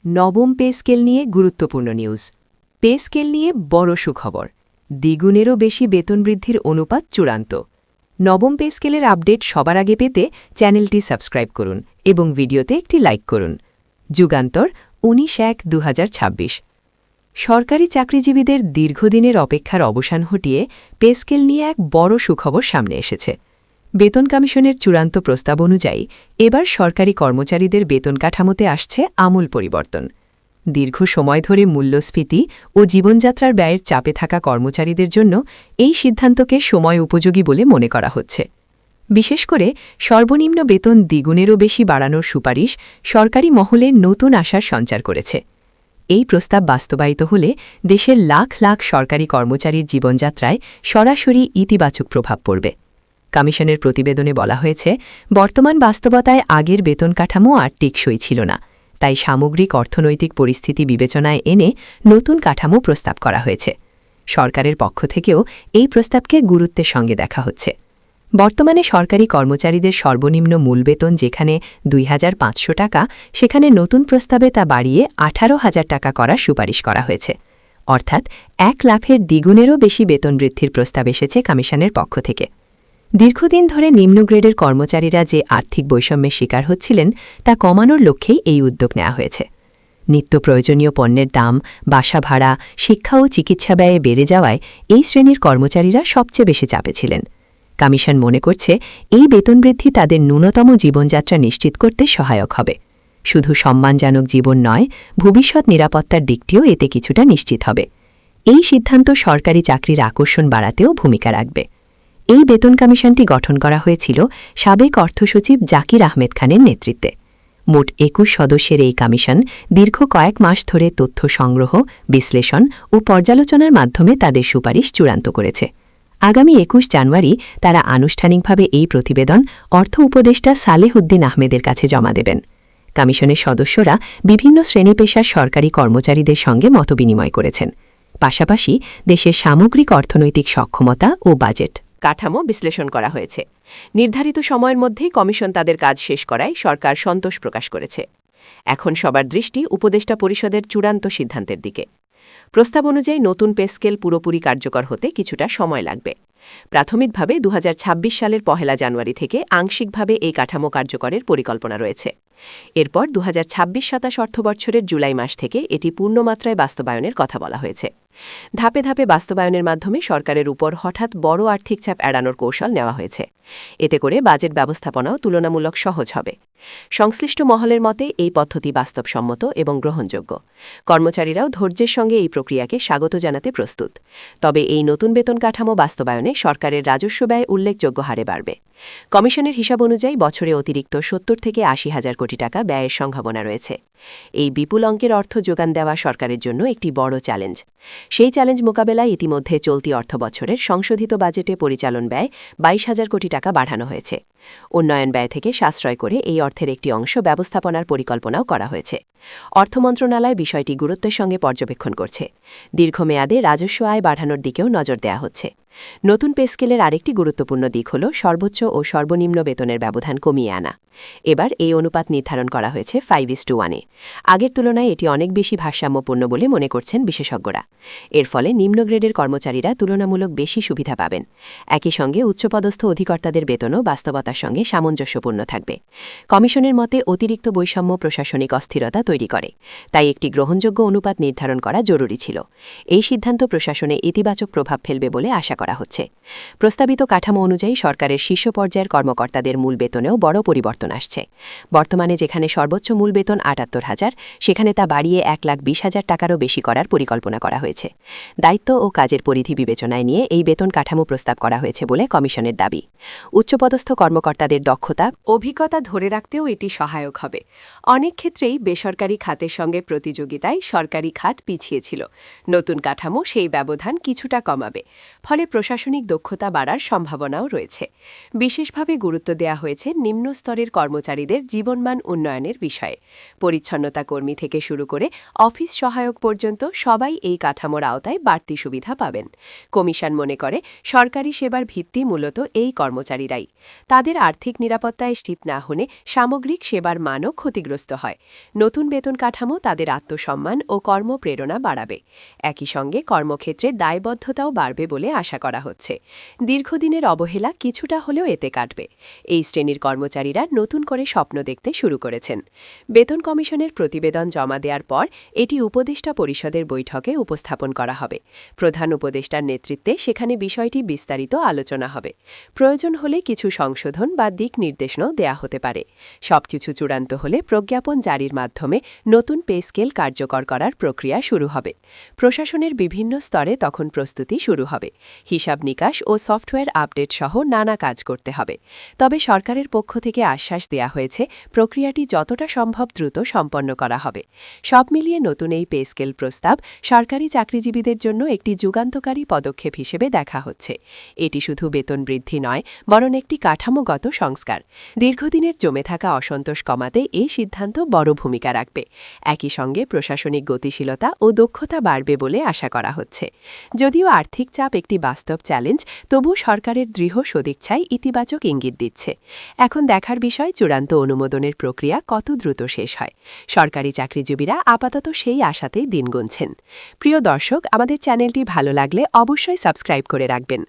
নবম pay scale নিয়ে গুরুত্বপূর্ণ নিউজ। পে স্কেল নিয়ে বড় সুখবর, দ্বিগুণেরও বেশি বেতন বৃদ্ধির অনুপাত চূড়ান্ত। নবম পে স্কেলের আপডেট সবার আগে পেতে চ্যানেলটি সাবস্ক্রাইব করুন এবং ভিডিওতে একটি লাইক করুন। যুগান্তর 19/1/2026। সরকারি চাকরিজীবীদের দীর্ঘদিনের অপেক্ষার অবসান ঘটিয়ে পে স্কেল নিয়ে এক বড় সুখবর সামনে এসেছে। বেতন কমিশনের চূড়ান্ত প্রস্তাব অনুযায়ী এবার সরকারি কর্মচারীদের বেতন কাঠামোতে আসছে আমূল পরিবর্তন। দীর্ঘ সময় ধরে মূল্যস্ফীতি ও জীবনযাত্রার ব্যয়ের চাপে থাকা কর্মচারীদের জন্য এই সিদ্ধান্তকে সময় উপযোগী বলে মনে করা হচ্ছে। বিশেষ করে সর্বনিম্ন বেতন দ্বিগুণেরও বেশি বাড়ানোর সুপারিশ সরকারি মহলে নতুন আশার সঞ্চার করেছে। এই প্রস্তাব বাস্তবায়িত হলে দেশের লাখ লাখ সরকারি কর্মচারীর জীবনযাত্রায় সরাসরি ইতিবাচক প্রভাব পড়বে। কমিশনের প্রতিবেদনে বলা হয়েছে, বর্তমান বাস্তবতায় আগের বেতন কাঠামো আর টেকসই ছিল না, তাই সামগ্রিক অর্থনৈতিক পরিস্থিতি বিবেচনায় এনে নতুন কাঠামো প্রস্তাব করা হয়েছে। সরকারের পক্ষ থেকেও এই প্রস্তাবকে গুরুত্বের সঙ্গে দেখা হচ্ছে। বর্তমানে সরকারি কর্মচারীদের সর্বনিম্ন মূল বেতন যেখানে ২৫০০ টাকা, সেখানে নতুন প্রস্তাবে তা বাড়িয়ে ১৮,০০০ টাকা করার সুপারিশ করা হয়েছে। অর্থাৎ ১ লাফের দ্বিগুণেরও বেশি বেতন বৃদ্ধির প্রস্তাব এসেছে কমিশনের পক্ষ থেকে। দীর্ঘদিন ধরে নিম্ন গ্রেডের কর্মচারীরা যে আর্থিক বৈষম্যের শিকার হচ্ছিলেন তা কমানোর লক্ষ্যেই এই উদ্যোগ নেওয়া হয়েছে। নিত্য প্রয়োজনীয় পণ্যের দাম, বাসা ভাড়া, শিক্ষা ও চিকিৎসা ব্যয়ে বেড়ে যাওয়ায় এই শ্রেণীর কর্মচারীরা সবচেয়ে বেশি চাপে ছিলেন। কমিশন মনে করছে, এই বেতন বৃদ্ধি তাদের ন্যূনতম জীবনযাত্রা নিশ্চিত করতে সহায়ক হবে। শুধু সম্মানজনক জীবন নয়, ভবিষ্যৎ নিরাপত্তার দিকটিও এতে কিছুটা নিশ্চিত হবে। এই সিদ্ধান্ত সরকারি চাকরির আকর্ষণ বাড়াতেও ভূমিকা রাখবে। এই বেতন কমিশনটি গঠন করা হয়েছিল সাবেক অর্থসচিব জাকির আহমেদ খানের নেতৃত্বে। মোট ২১ সদস্যের এই কমিশন দীর্ঘ কয়েক মাস ধরে তথ্য সংগ্রহ, বিশ্লেষণ ও পর্যালোচনার মাধ্যমে তাদের সুপারিশ চূড়ান্ত করেছে। আগামী ২১ জানুয়ারি তারা আনুষ্ঠানিকভাবে এই প্রতিবেদন অর্থ উপদেষ্টা সালেহ উদ্দিন আহমেদের কাছে জমা দেবেন। কমিশনের সদস্যরা বিভিন্ন শ্রেণী পেশার সরকারি কর্মচারীদের সঙ্গে মতবিনিময় করেছেন। পাশাপাশি দেশের সামগ্রিক অর্থনৈতিক সক্ষমতা ও বাজেট কাঠামো বিশ্লেষণ করা হয়েছে। নির্ধারিত সময়ের মধ্যেই কমিশন তাদের কাজ শেষ করায় সরকার সন্তোষ প্রকাশ করেছে। এখন সবার দৃষ্টি উপদেষ্টা পরিষদের চূড়ান্ত সিদ্ধান্তের দিকে। প্রস্তাব অনুযায়ী নতুন পে স্কেল পুরোপুরি কার্যকর হতে কিছুটা সময় লাগবে। প্রাথমিকভাবে ২০২৬ সালের ১ জানুয়ারি থেকে আংশিকভাবে এই কাঠামো কার্যকরের পরিকল্পনা রয়েছে। এরপর ২০২৬-২৭ অর্থবছরের জুলাই মাস থেকে এটি পূর্ণমাত্রায় বাস্তবায়নের কথা বলা হয়েছে। ধাপে ধাপে বাস্তবায়নের মাধ্যমে সরকারের উপর হঠাৎ বড় আর্থিক চাপ এড়ানোর কৌশল নেওয়া হয়েছে। এতে করে বাজেট ব্যবস্থাপনাও তুলনামূলক সহজ হবে। সংশ্লিষ্ট মহলের মতে এই পদ্ধতি বাস্তবসম্মত এবং গ্রহণযোগ্য। কর্মচারীরাও ধৈর্যের সঙ্গে এই প্রক্রিয়াকে স্বাগত জানাতে প্রস্তুত। তবে এই নতুন বেতন কাঠামো বাস্তবায়নে সরকারের রাজস্ব ব্যয় উল্লেখযোগ্য হারে বাড়বে। কমিশনের হিসাব অনুযায়ী বছরে অতিরিক্ত ৭০ থেকে ৮০,০০০ কোটি টাকা ব্যয়ের সম্ভাবনা রয়েছে। এই বিপুল অঙ্কের অর্থ যোগান দেওয়া সরকারের জন্য একটি বড় চ্যালেঞ্জ। সেই চ্যালেঞ্জ মোকাবেলায় ইতিমধ্যে চলতি অর্থবছরের সংশোধিত বাজেটে পরিচালন ব্যয় ২২,০০০ কোটি টাকা বাড়ানো হয়েছে। উন্নয়ন ব্যয় থেকে সাশ্রয় করে এই অর্থের একটি অংশ ব্যবস্থাপনার পরিকল্পনাও করা হয়েছে। অর্থ মন্ত্রণালয় বিষয়টি গুরুত্বের সঙ্গে পর্যবেক্ষণ করছে। দীর্ঘমেয়াদে রাজস্ব আয় বাড়ানোর দিকেও নজর দেওয়া হচ্ছে। নতুন পে স্কেলের আরেকটি গুরুত্বপূর্ণ দিক হল সর্বোচ্চ ও সর্বনিম্ন বেতনের ব্যবধান কমিয়ে আনা। এবার এই অনুপাত নির্ধারণ করা হয়েছে 5:1-এ। আগের তুলনায় এটি অনেক বেশি ভারসাম্যপূর্ণ বলে মনে করছেন বিশেষজ্ঞরা। এর ফলে নিম্ন গ্রেডের কর্মচারীরা তুলনামূলক বেশি সুবিধা পাবেন। একই সঙ্গে উচ্চপদস্থ অধিকর্তাদের বেতনও বাস্তবতার সঙ্গে সামঞ্জস্যপূর্ণ থাকবে। কমিশনের মতে অতিরিক্ত বৈষম্য প্রশাসনিক অস্থিরতা তৈরি করে, তাই একটি গ্রহণযোগ্য অনুপাত নির্ধারণ করা জরুরি ছিল। এই সিদ্ধান্ত প্রশাসনে ইতিবাচক প্রভাব ফেলবে বলে আশা করা হচ্ছে। প্রস্তাবিত কাঠামো অনুযায়ী সরকারের শীর্ষ পর্যায়ের কর্মকর্তাদের মূল বেতনেও বড় পরিবর্তন আসছে। বর্তমানে যেখানে সর্বোচ্চ মূল বেতন ৭৮,০০০, সেখানে তা বাড়িয়ে ১,২০,০০০ টাকারও বেশি করার পরিকল্পনা করা হয়েছে। দায়িত্ব ও কাজের পরিধি বিবেচনায় নিয়ে এই বেতন কাঠামো প্রস্তাব করা হয়েছে বলে কমিশনের দাবি। উচ্চপদস্থ কর্মকর্তাদের দক্ষতা, অভিজ্ঞতা ধরে রাখতেও এটি সহায়ক হবে। অনেক ক্ষেত্রেই বেসরকারি খাতের সঙ্গে প্রতিযোগিতায় সরকারি খাত পিছিয়ে ছিল। নতুন কাঠামো সেই ব্যবধান কিছুটা কমাবে। ফলে প্রশাসনিক দক্ষতা বাড়ার সম্ভাবনাও রয়েছে। বিশেষভাবে গুরুত্ব দেওয়া হয়েছে নিম্ন স্তরের কর্মচারীদের জীবনমান উন্নয়নের বিষয়ে। পরিচ্ছন্নতা কর্মী থেকে শুরু করে অফিস সহায়ক পর্যন্ত সবাই এই কাঠামোর আওতায় বাড়তি সুবিধা পাবেন। কমিশন মনে করে সরকারি সেবার ভিত্তি মূলত এই কর্মচারীরাই। তাদের তাদের আর্থিক নিরাপত্তায় নিশ্চিত না হলে সামগ্রিক সেবার মানও ক্ষতিগ্রস্ত হয়। নতুন বেতন কাঠামো তাদের আত্মসম্মান ও কর্মপ্রেরণা বাড়াবে। একই সঙ্গে কর্মক্ষেত্রে দায়বদ্ধতাও বাড়বে বলে আশা করা হচ্ছে। দীর্ঘদিনের অবহেলা কিছুটা হলেও এতে কাটবে। এই শ্রেণীর কর্মচারীরা নতুন করে স্বপ্ন দেখতে শুরু করেছেন। বেতন কমিশনের প্রতিবেদন জমা দেওয়ার পর এটি উপদেষ্টা পরিষদের বৈঠকে উপস্থাপন করা হবে। প্রধান উপদেষ্টার নেতৃত্বে সেখানে বিষয়টি বিস্তারিত আলোচনা হবে। প্রয়োজন হলে কিছু সংশোধন বা দিক নির্দেশনাও দেয়া হতে পারে। সবকিছু চূড়ান্ত হলে প্রজ্ঞাপন জারির মাধ্যমে নতুন পে স্কেল কার্যকর করার প্রক্রিয়া শুরু হবে। প্রশাসনের বিভিন্ন স্তরে তখন প্রস্তুতি শুরু হবে। হিসাব নিকাশ ও সফটওয়্যার আপডেট সহ নানা কাজ করতে হবে। তবে সরকারের পক্ষ থেকে আশ্বাস দেয়া হয়েছে প্রক্রিয়াটি যতটা সম্ভব দ্রুত সম্পন্ন করা হবে। সব মিলিয়ে নতুন এই পে স্কেল প্রস্তাব সরকারি চাকরিজীবীদের জন্য একটি যুগান্তকারী পদক্ষেপ হিসেবে দেখা হচ্ছে। এটি শুধু বেতন বৃদ্ধি নয়, বরং একটি কাঠামোগত সংস্কার। দীর্ঘদিনের জমে থাকা অসন্তোষ কমাতে এই সিদ্ধান্ত বড় ভূমিকা রাখবে। একই সঙ্গে প্রশাসনিক গতিশীলতা ও দক্ষতা বাড়বে বলে আশা করা হচ্ছে। যদিও আর্থিক চাপ একটি বাস্তব চ্যালেঞ্জ, তবু সরকারের দৃঢ় সদিচ্ছাই ইতিবাচক ইঙ্গিত দিচ্ছে। এখন দেখার বিষয় চূড়ান্ত অনুমোদনের প্রক্রিয়া কত দ্রুত শেষ হয়। সরকারি চাকরিজীবীরা আপাতত সেই আশাতেই দিন গুনছেন। প্রিয় দর্শক, আমাদের চ্যানেলটি ভালো লাগলে অবশ্যই সাবস্ক্রাইব করে রাখবেন।